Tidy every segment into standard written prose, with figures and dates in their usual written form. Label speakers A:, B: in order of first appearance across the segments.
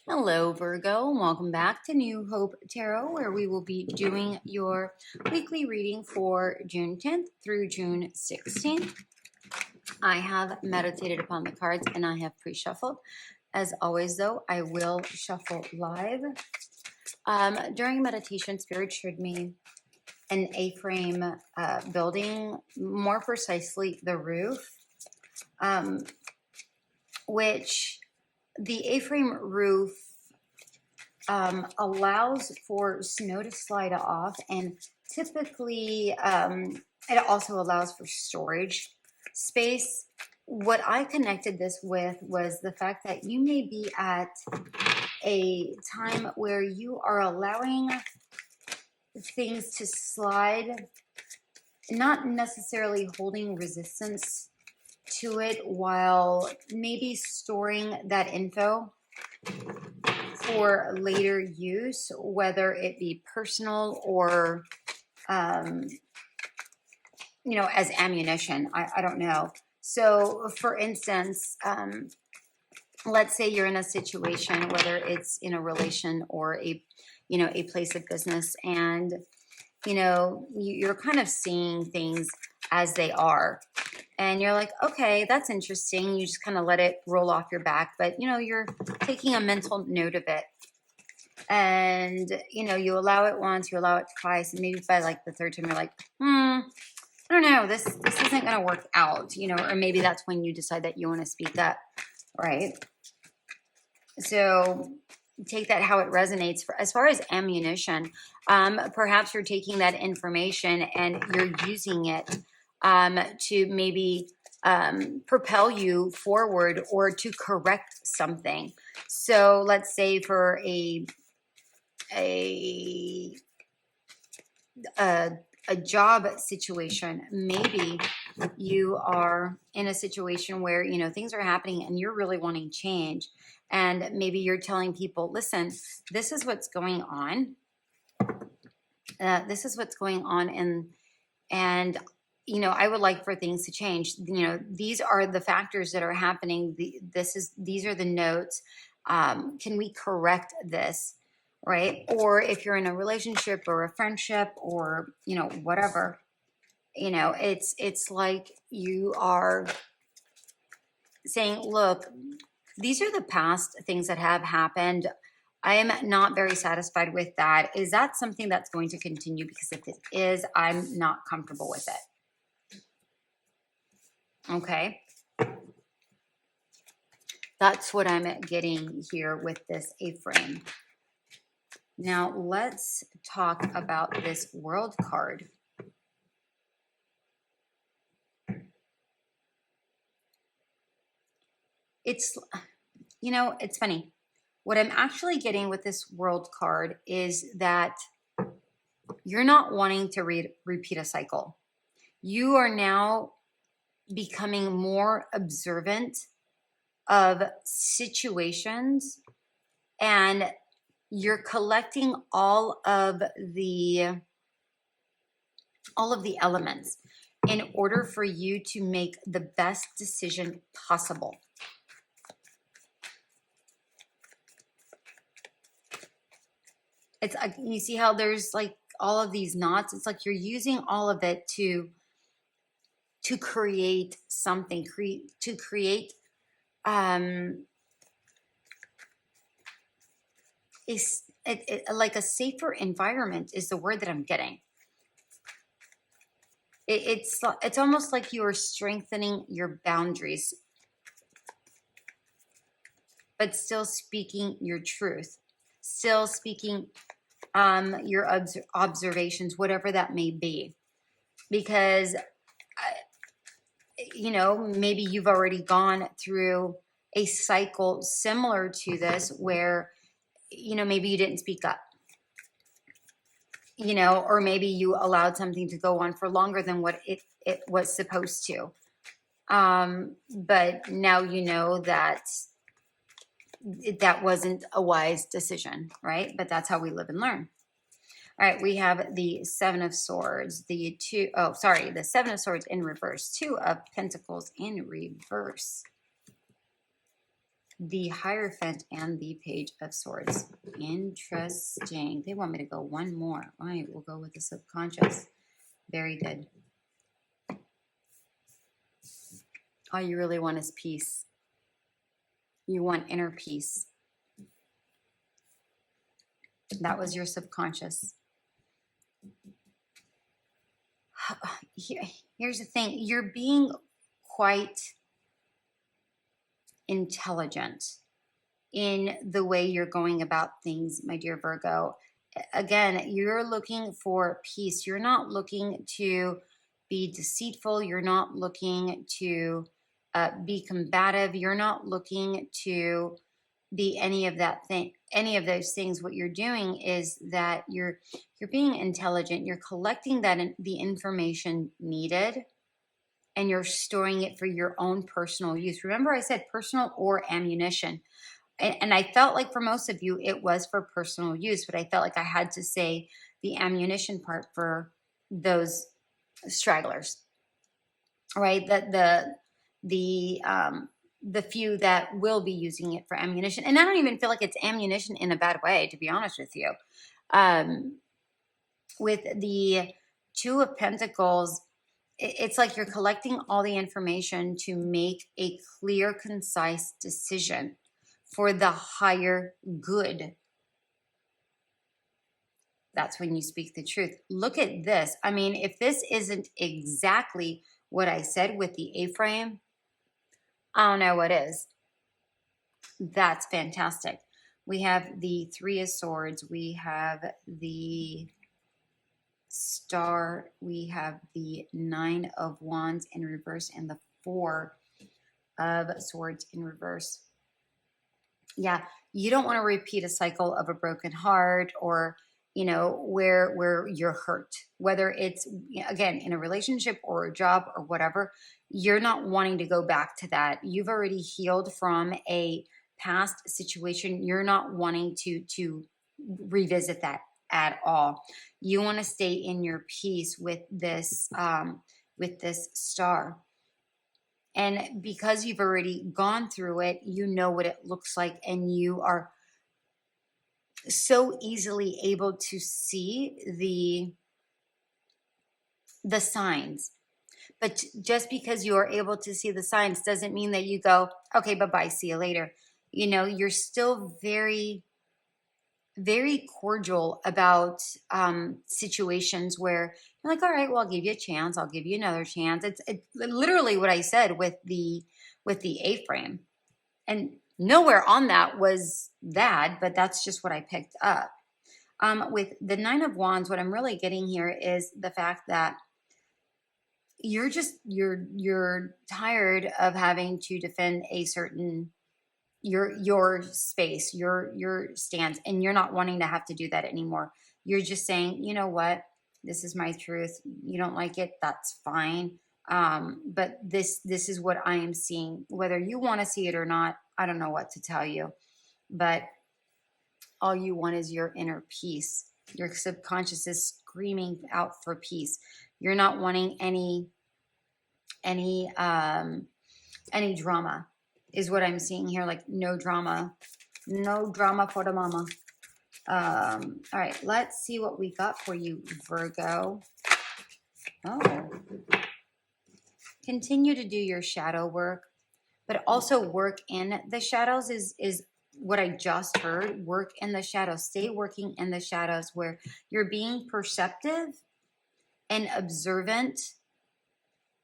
A: Hello, Virgo, and welcome back to New Hope Tarot, where we will be doing your weekly reading for June 10th through June 16th. I have meditated upon the cards and I have pre-shuffled. As always, though, I will shuffle live. During meditation, Spirit showed me an A-frame building, more precisely the roof, which the A-frame roof allows for snow to slide off, and typically it also allows for storage space. What I connected this with was the fact that you may be at a time where you are allowing things to slide, not necessarily holding resistance to it, while maybe storing that info for later use, whether it be personal or, as ammunition. I don't know. So, for instance, let's say you're in a situation, whether it's in a relation or a place of business, and you're kind of seeing things as they are. And you're like, okay, that's interesting. You just kind of let it roll off your back, but you're taking a mental note of it. And you allow it once, you allow it twice, and maybe by like the third time you're like, I don't know, this isn't gonna work out, or maybe that's when you decide that you want to speak up, right? So take that how it resonates. As far as ammunition, perhaps you're taking that information and you're using it to maybe propel you forward or to correct something. So let's say for a job situation, maybe you are in a situation where things are happening and you're really wanting change, and maybe you're telling people, listen, this is what's going on, this is what's going on, and I would like for things to change. These are the factors that are happening. These are the notes. Can we correct this? Right? Or if you're in a relationship or a friendship or whatever, it's like you are saying, look, these are the past things that have happened. I am not very satisfied with that. Is that something that's going to continue? Because if it is, I'm not comfortable with it. Okay. That's what I'm getting here with this A-frame. Now let's talk about this World card. It's funny. What I'm actually getting with this World card is that you're not wanting to repeat a cycle. You are now becoming more observant of situations, and you're collecting all of the elements in order for you to make the best decision possible. It's like, you see how there's like all of these knots? It's like you're using all of it to create something, to create like a safer environment is the word that I'm getting. It's almost like you are strengthening your boundaries, but still speaking your truth, still speaking your observations, whatever that may be. Because, maybe you've already gone through a cycle similar to this where, maybe you didn't speak up, or maybe you allowed something to go on for longer than what it was supposed to. But now you know that that wasn't a wise decision, right? But that's how we live and learn. All right, we have the Seven of Swords, the Seven of Swords in reverse, Two of Pentacles in reverse. the Hierophant and the Page of Swords. Interesting. They want me to go one more. All right, we'll go with the subconscious. Very good. All you really want is peace. You want inner peace. That was your subconscious. Here's the thing. You're being quite intelligent in the way you're going about things, my dear Virgo. Again, you're looking for peace. You're not looking to be deceitful. You're not looking to be combative. You're not looking to be any of that thing, any of those things. What you're doing is that you're being intelligent. You're collecting the information needed, and you're storing it for your own personal use. Remember, I said personal or ammunition. And I felt like for most of you, it was for personal use, but I felt like I had to say the ammunition part for those stragglers, right? The few that will be using it for ammunition. And I don't even feel like it's ammunition in a bad way, to be honest with you. With the Two of Pentacles, it's like you're collecting all the information to make a clear, concise decision for the higher good. That's when you speak the truth. Look at this. I mean, if this isn't exactly what I said with the A-frame, I don't know what is. That's fantastic. We have the Three of Swords. We have the Star. We have the Nine of Wands in reverse and the Four of Swords in reverse. Yeah, you don't want to repeat a cycle of a broken heart, or where you're hurt, whether it's again in a relationship or a job or whatever. You're not wanting to go back to that. You've already healed from a past situation. You're not wanting to revisit that at all. You want to stay in your peace with this Star. And because you've already gone through it, you know what it looks like, and you are so easily able to see the signs. But just because you are able to see the signs doesn't mean that you go, okay, bye-bye, see you later. You're still very, very cordial about situations where you're like, all right, well, I'll give you a chance. I'll give you another chance. It's literally what I said with the A-frame. And nowhere on that was that, but that's just what I picked up. With the Nine of Wands, what I'm really getting here is the fact that you're tired of having to defend a certain your space, your stance, and you're not wanting to have to do that anymore. You're just saying, you know what, this is my truth. You don't like it, that's fine. But this is what I am seeing. Whether you want to see it or not, I don't know what to tell you. But all you want is your inner peace. Your subconscious is screaming out for peace. You're not wanting any drama, is what I'm seeing here. Like no drama for the mama. All right, let's see what we got for you, Virgo. Oh, continue to do your shadow work, but also work in the shadows is what I just heard. Work in the shadows. Stay working in the shadows where you're being perceptive and observant,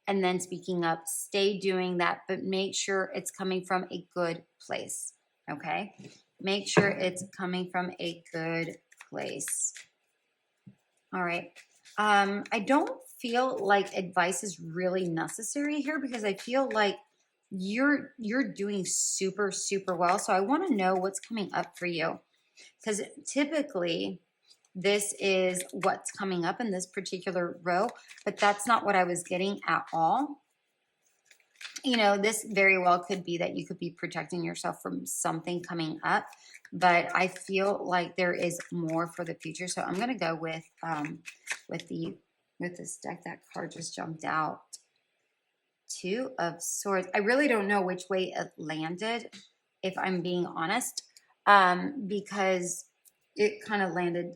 A: and then speaking up. Stay doing that, but make sure it's coming from a good place, okay? Make sure it's coming from a good place. All right. I don't feel like advice is really necessary here, because I feel like you're doing super, super well. So I want to know what's coming up for you, because typically this is what's coming up in this particular row, but that's not what I was getting at all. This very well could be that you could be protecting yourself from something coming up, but I feel like there is more for the future. So I'm going to go with this deck. That card just jumped out. Two of Swords. I really don't know which way it landed. if I'm being honest, because it kind of landed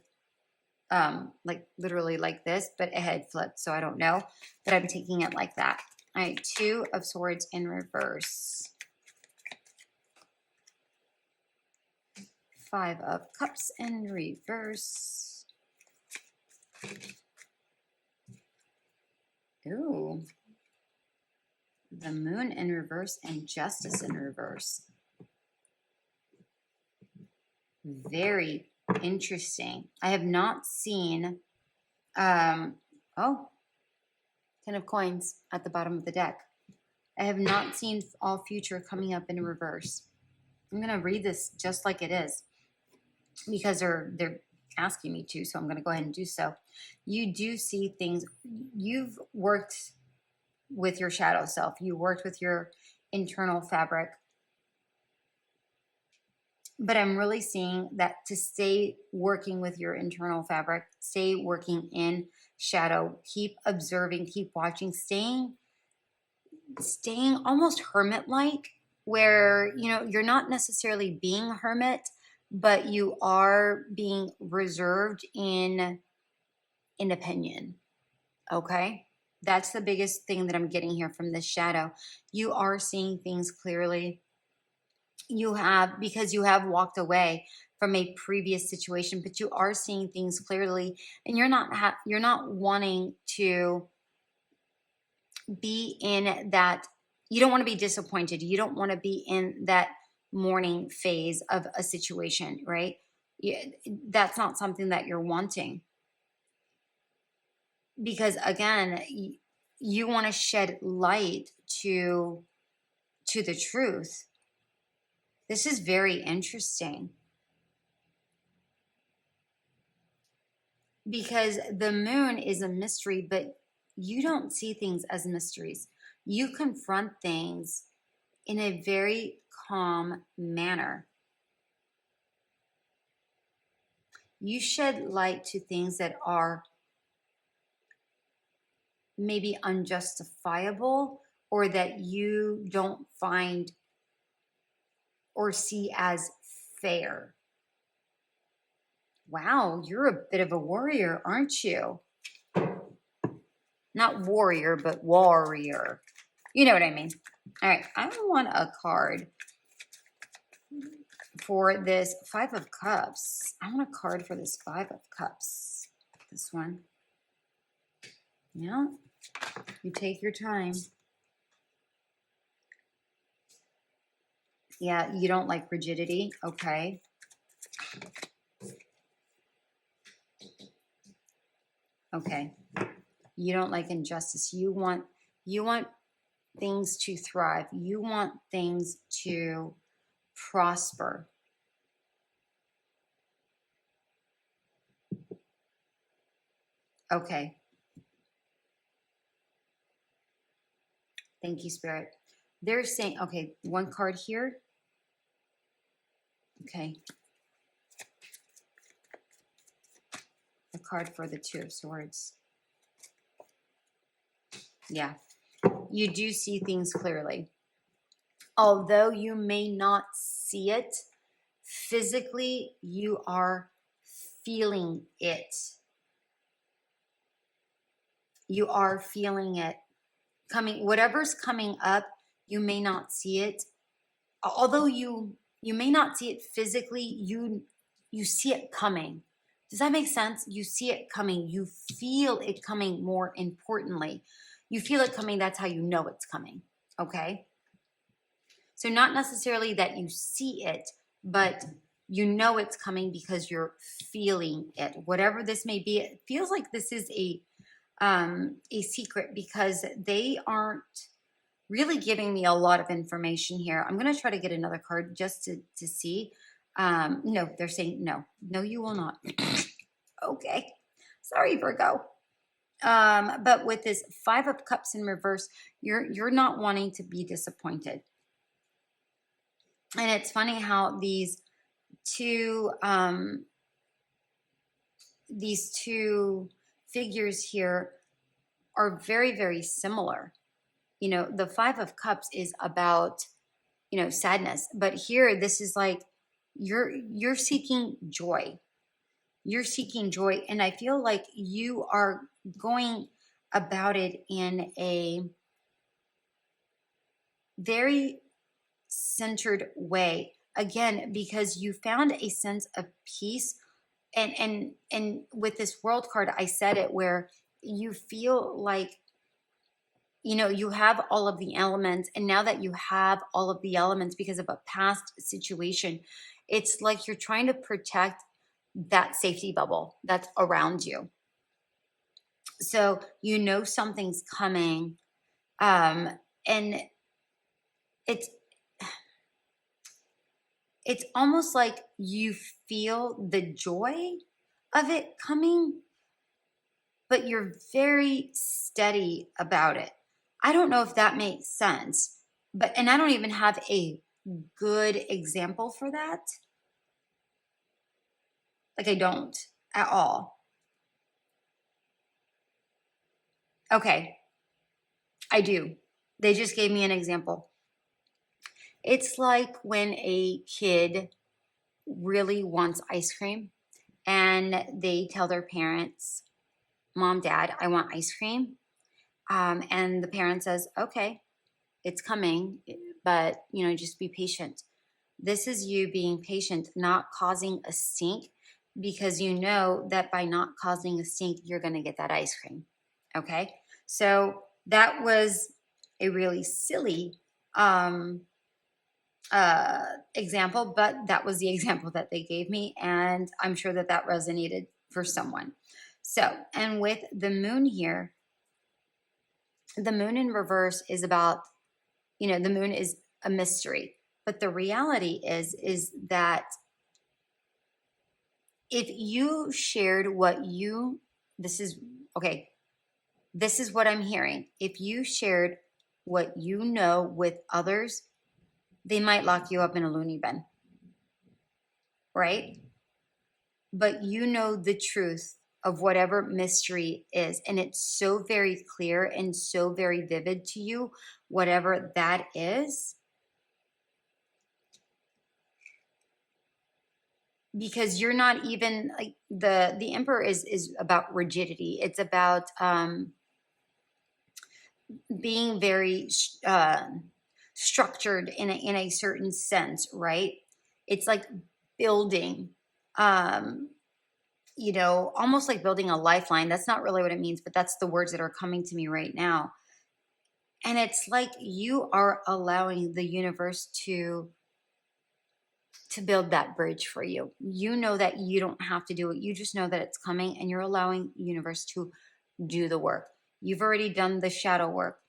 A: like literally like this, but it had flipped, so I don't know, but I'm taking it like that. All right, Two of Swords in reverse. Five of Cups in reverse. Ooh. The Moon in reverse and Justice in reverse. Very interesting. I have not seen, oh, 10 of Coins at the bottom of the deck. I have not seen all future coming up in reverse. I'm going to read this just like it is because they're asking me to, so I'm going to go ahead and do so. You do see things. You've worked with your shadow self. You worked with your internal fabric. But I'm really seeing that to stay working with your internal fabric, stay working in shadow, keep observing, keep watching, staying almost hermit-like, where, you know, you're not necessarily being a hermit, but you are being reserved in opinion. Okay? That's the biggest thing that I'm getting here from this shadow. You are seeing things clearly. You have, because you have walked away from a previous situation, but you are seeing things clearly, and you're not wanting to be in that. You don't want to be disappointed. You don't want to be in that mourning phase of a situation, right? That's not something that you're wanting, because again, you want to shed light to the truth. This is very interesting, because the Moon is a mystery, but you don't see things as mysteries. You confront things in a very calm manner. You shed light to things that are maybe unjustifiable, or that you don't find or see as fair. Wow, you're a bit of a warrior, aren't you? Not warrior, but warrior. You know what I mean. All right, I want a card for this Five of Cups. I want a card for this Five of Cups. This one. Yeah, you take your time. Yeah, you don't like rigidity. Okay. Okay. You don't like injustice. You want things to thrive. You want things to prosper. Okay. Thank you, Spirit. They're saying, okay, one card here. Okay. A card for the Two of Swords. Yeah. You do see things clearly. Although you may not see it physically, you are feeling it. You are feeling it coming. Whatever's coming up, you may not see it. Although you may not see it physically, you see it coming. Does that make sense? You see it coming. You feel it coming. More importantly, you feel it coming. That's how you know it's coming. Okay. So not necessarily that you see it, but you know it's coming because you're feeling it. Whatever this may be, it feels like this is a secret, because they aren't really giving me a lot of information here. I'm going to try to get another card just to see. No, they're saying no. No, you will not. Okay. Sorry, Virgo. But with this Five of Cups in reverse, you're not wanting to be disappointed. And it's funny how these two figures here are very, very similar. You know, the Five of Cups is about sadness. But here, this is like you're seeking joy. You're seeking joy. And I feel like you are going about it in a very centered way. Again, because you found a sense of peace. And with this world card, I said it where you feel like, you have all of the elements. And now that you have all of the elements because of a past situation, it's like you're trying to protect that safety bubble that's around you. So something's coming. And it's almost like you feel the joy of it coming, but you're very steady about it. I don't know if that makes sense, and I don't even have a good example for that. Like, I don't at all. Okay, I do. They just gave me an example. It's like when a kid really wants ice cream and they tell their parents, Mom, Dad, I want ice cream. And the parent says, okay, it's coming, but just be patient. This is you being patient, not causing a stink, because you know that by not causing a stink, you're going to get that ice cream. Okay. So that was a really silly example, but that was the example that they gave me. And I'm sure that resonated for someone. So, and with the moon here, the moon in reverse is about, the moon is a mystery. But the reality is that if you shared this is what I'm hearing. If you shared what you know with others, they might lock you up in a loony bin, right? But you know the truth of whatever mystery is, and it's so very clear and so very vivid to you, whatever that is. Because you're not even like the Emperor is about rigidity. It's about being very structured in a certain sense, right? It's like building, almost like building a lifeline. That's not really what it means, but that's the words that are coming to me right now. And it's like you are allowing the universe to build that bridge for you. You know that you don't have to do it. You just know that it's coming, and you're allowing the universe to do the work. You've already done the shadow work.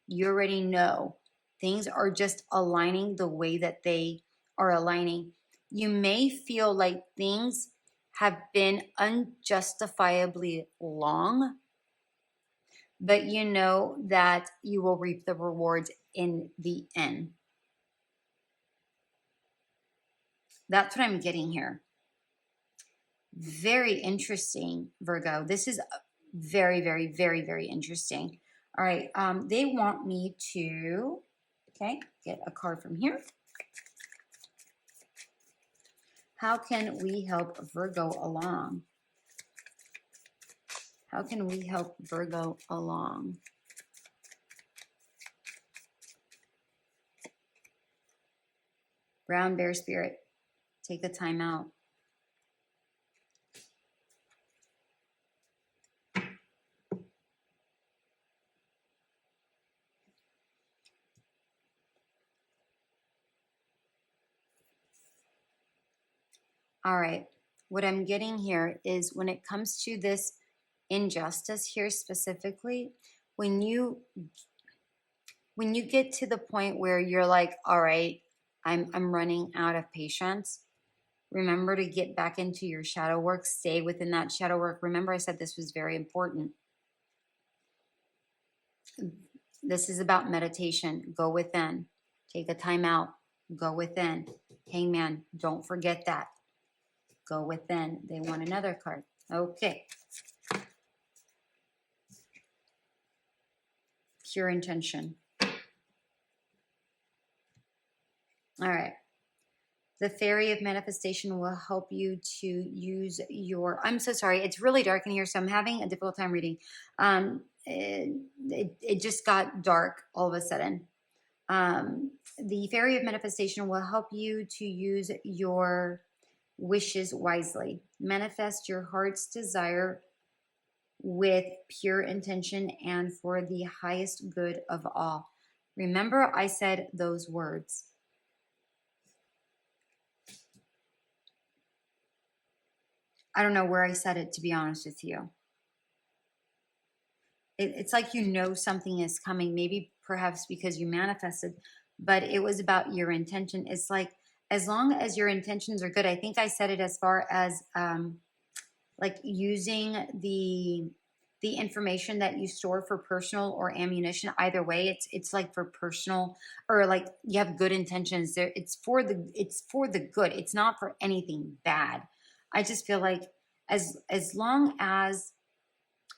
A: You already know things are just aligning the way that they are aligning. You may feel like things have been unjustifiably long, but you know that you will reap the rewards in the end. That's what I'm getting here. Very interesting, Virgo. This is very, very, very, very interesting. All right. They want me to, get a card from here. How can we help Virgo along? How can we help Virgo along? Brown Bear Spirit, take a time out. All right. What I'm getting here is when it comes to this injustice here specifically, when you get to the point where you're like, all right, I'm running out of patience, remember to get back into your shadow work. Stay within that shadow work. Remember, I said this was very important. This is about meditation. Go within. Take a time out. Go within. Hangman, don't forget that. Go within. They want another card. Okay. Pure intention. All right. The fairy of manifestation will help you to use your, I'm so sorry, it's really dark in here, so I'm having a difficult time reading. It just got dark all of a sudden. The fairy of manifestation will help you to use your wishes wisely. Manifest your heart's desire with pure intention and for the highest good of all. Remember, I said those words. I don't know where I said it, to be honest with you. It's like you know something is coming, maybe perhaps because you manifested, but it was about your intention. It's like as long as your intentions are good, I think I said it as far as like using the information that you store for personal or ammunition. Either way, it's like for personal, or like you have good intentions there. It's for the good. It's not for anything bad. I just feel like as long as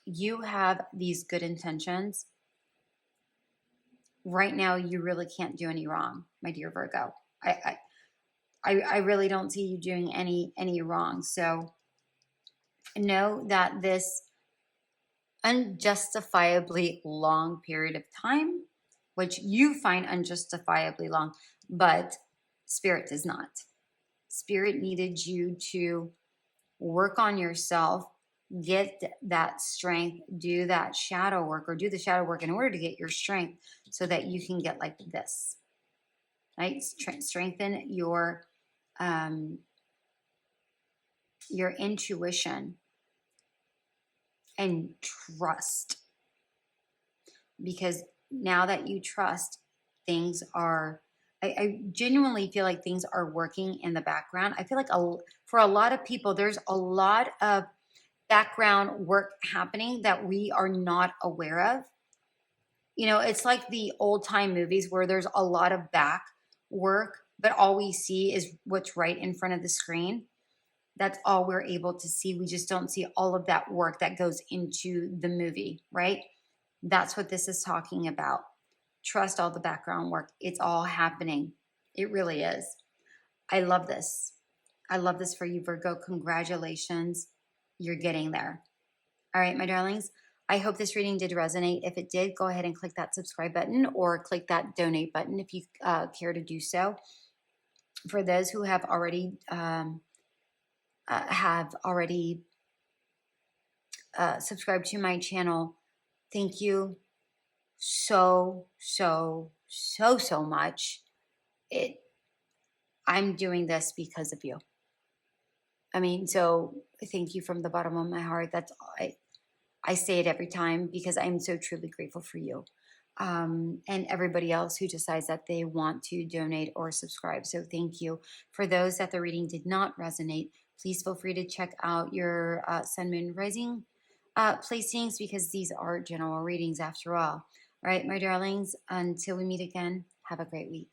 A: you have these good intentions, right now you really can't do any wrong, my dear Virgo. I really don't see you doing any wrong. So know that this unjustifiably long period of time, which you find unjustifiably long, but Spirit does not. Spirit needed you to work on yourself, get that strength, do that shadow work, or do the shadow work in order to get your strength so that you can get like this, right? Strengthen your intuition and trust, because now that you trust, things are, I genuinely feel like things are working in the background. I feel like for a lot of people, there's a lot of background work happening that we are not aware of. You know, it's like the old time movies where there's a lot of back work, but all we see is what's right in front of the screen. That's all we're able to see. We just don't see all of that work that goes into the movie, right? That's what this is talking about. Trust all the background work. It's all happening. It really is. I love this. I love this for you, Virgo. Congratulations. You're getting there. All right, my darlings. I hope this reading did resonate. If it did, go ahead and click that subscribe button or click that donate button if you care to do so. For those who have already subscribed to my channel, thank you so much. I'm doing this because of you. I mean, so thank you from the bottom of my heart. That's I say it every time because I'm so truly grateful for you. And everybody else who decides that they want to donate or subscribe. So thank you. For those that the reading did not resonate, please feel free to check out your Sun, Moon, Rising placings, because these are general readings after all. All right, my darlings, until we meet again, have a great week.